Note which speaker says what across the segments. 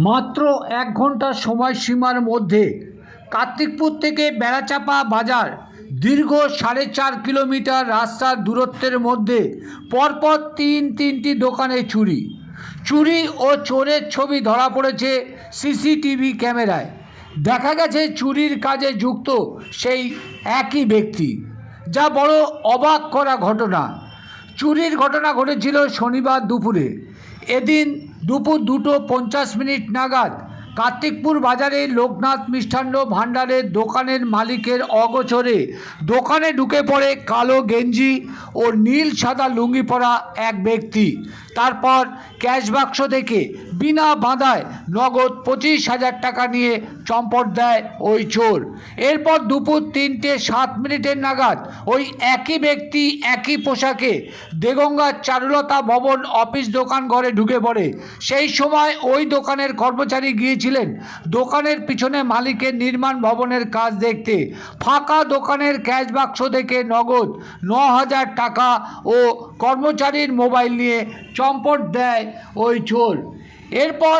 Speaker 1: মাত্র 1 ঘন্টা সময়সীমার মধ্যে কার্তিকপুর থেকে বেড়াচাপা বাজার দীর্ঘ 4.5 কিলোমিটার রাস্তার দূরত্বের মধ্যে পরপর তিনটি দোকানে চুরি ও চোরের ছবি ধরা পড়েছে সিসিটিভি ক্যামেরায়। দেখা গেছে চুরির কাজে যুক্ত সেই একই ব্যক্তি। যা বড় অবাক করা ঘটনা। চুরির ঘটনা ঘটেছিল শনিবার দুপুরে। এদিন দুপুর 2:50 নাগাদ কার্তিকপুর বাজারে লোকনাথ মিষ্টান্ন ভাণ্ডারের দোকানের মালিকের অগোচরে দোকানে ঢুকে পড়ে কালো গেঞ্জি ও নীল সাদা লুঙ্গি পরা এক ব্যক্তি। তারপর ক্যাশ বাক্স থেকে বিনা বাধায় নগদ 25,000 টাকা নিয়ে চম্পট দেয় ওই চোর। এরপর দুপুর 3:07 নাগাদ ওই একই ব্যক্তি একই পোশাকে দেগঙ্গা চারুলতা ভবন অফিস দোকান ঘরে ঢুকে পড়ে। সেই সময় ওই দোকানের কর্মচারী গিয়েছিলেন দোকানের পিছনে মালিকের নির্মাণ ভবনের কাজ দেখতে। ফাঁকা দোকানের ক্যাশ বাক্স থেকে নগদ 9,000 টাকা ও কর্মচারীর মোবাইল নিয়ে চম্পট দেয় ওই চোর। এরপর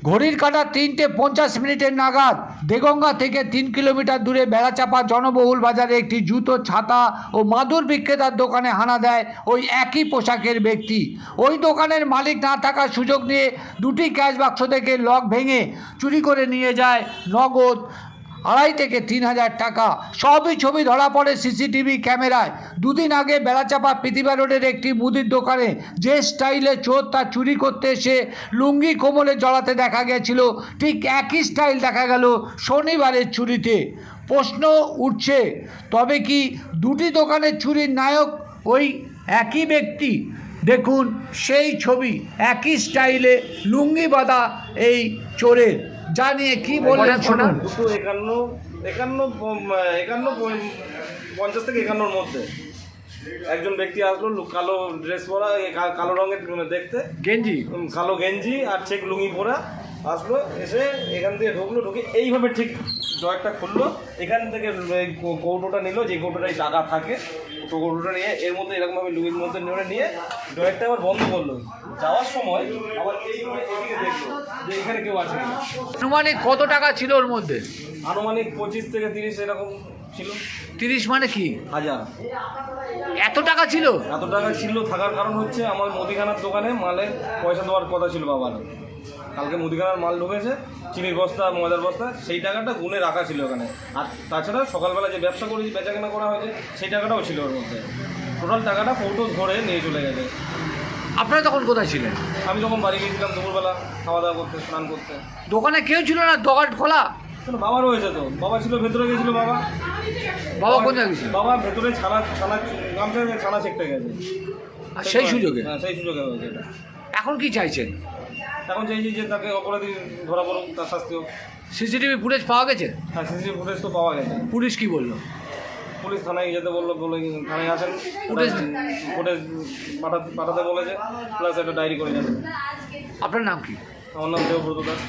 Speaker 1: ঘড়ির কাঁটা 3:50 নাগাদ দেগঙ্গা থেকে 3 কিলোমিটার দূরে বেড়াচাপা জনবহুল বাজারে একটি জুতো, ছাতা ও মাদুর বিক্রেতার দোকানে হানা দেয় ওই একই পোশাকের ব্যক্তি। ওই দোকানের মালিক না থাকার সুযোগ নিয়ে দুটি ক্যাশ বাক্স থেকে লক ভেঙে চুরি করে নিয়ে যায় নগদ 2,500 থেকে 3,000 টাকা। সবই ছবি ধরা পড়ে সিসিটিভি ক্যামেরায়। দুদিন আগে বেড়াচাপা প্রতিভা রোডের একটি মুদির দোকানে যে স্টাইলে চোর তা চুরি করতে এসে লুঙ্গি কোমরে জড়াতে দেখা গেছিল, ঠিক একই স্টাইল দেখা গেল শনিবারের চুরিতে। প্রশ্ন উঠছে, তবে কি দুটি দোকানের চুরির নায়ক ওই একই ব্যক্তি? দেখুন সেই ছবি, একই স্টাইলে লুঙ্গি বাঁধা এই চোরের। যা নিয়ে কি বললেন শুনুন।
Speaker 2: 50 থেকে 51 মধ্যে একজন ব্যক্তি আসলো, কালো ড্রেস পরা, কালো রঙের দেখতে
Speaker 1: গেঞ্জি,
Speaker 2: কালো গেঞ্জি আর চেক লুঙ্গি পরা আসলো। এসে এখান থেকে ঢুকে এইভাবে ঠিক ড্রয়ারটা খুললো, এখান থেকে কৌটোটা নিল, যে কৌটোটায় টাকা থাকে কৌটোটা নিয়ে এর মধ্যে এরকমভাবে লুঙ্গির মধ্যে নিয়ে ড্রয়ারটা আবার বন্ধ করলো। যাওয়ার সময় আবার এইদিকে দেখলো যে এখানে কেউ আসে না।
Speaker 1: আনুমানিক কত টাকা ছিল ওর মধ্যে?
Speaker 2: আনুমানিক 25 থেকে 30 এরকম ছিল।
Speaker 1: 30 মানে কি?
Speaker 2: 1000।
Speaker 1: এত টাকা ছিল?
Speaker 2: এত টাকা ছিল থাকার কারণ হচ্ছে আমার মুদিখানার দোকানে মালের পয়সা দেওয়ার কথা ছিল বাবার। কালকে মুদিখানার মাল ঢুকেছে, চিনির বস্তা, ময়দার বস্তা, সেই টাকাটা গুনে রাখা ছিল ওখানে। আর তাছাড়া সকালবেলা যে ব্যবসা করেছি, বেচাকেনা করা হয়েছে, সেই টাকাটাও ছিল ওর মধ্যে। টোটাল টাকাটা ফটো ধরে নিয়ে চলে গেছে।
Speaker 1: আপনারা তখন কোথায় ছিলেন?
Speaker 2: আমি যখন বাড়ি গিয়েছিলাম দুপুরবেলা খাওয়া দাওয়া করতে, স্নান করতে।
Speaker 1: দোকানে কেউ ছিল না? দোকান খোলা?
Speaker 2: বাবা রয়েছে তো, বাবা ছিল ভেতরে, গেছিল বাবা।
Speaker 1: বাবা কোন জায়গায় গেছিল?
Speaker 2: বাবা ভেতরে ছানা শিখতে গেছে।
Speaker 1: আর সেই সুযোগে?
Speaker 2: হ্যাঁ, সেই সুযোগে হয়েছে এটা।
Speaker 1: এখন কি চাইছেন?
Speaker 2: এখন চাইছি যে তাকে অপরাধী ধরা পড়ুক, তার শাস্তি হোক।
Speaker 1: সিসিটিভি ফুটেজ পাওয়া গেছে?
Speaker 2: হ্যাঁ, সিসিটিভি ফুটেজ তো পাওয়া গেছে।
Speaker 1: পুলিশ কি বললো?
Speaker 2: পুলিশ থানায় যেতে বলে থানায় আসেন, ফুটেজ পাঠাতে বলেছে, প্লাস একটা ডায়েরি করে যাবে।
Speaker 1: আপনার নাম কি?
Speaker 2: আমার নাম দেবব্রত দাস।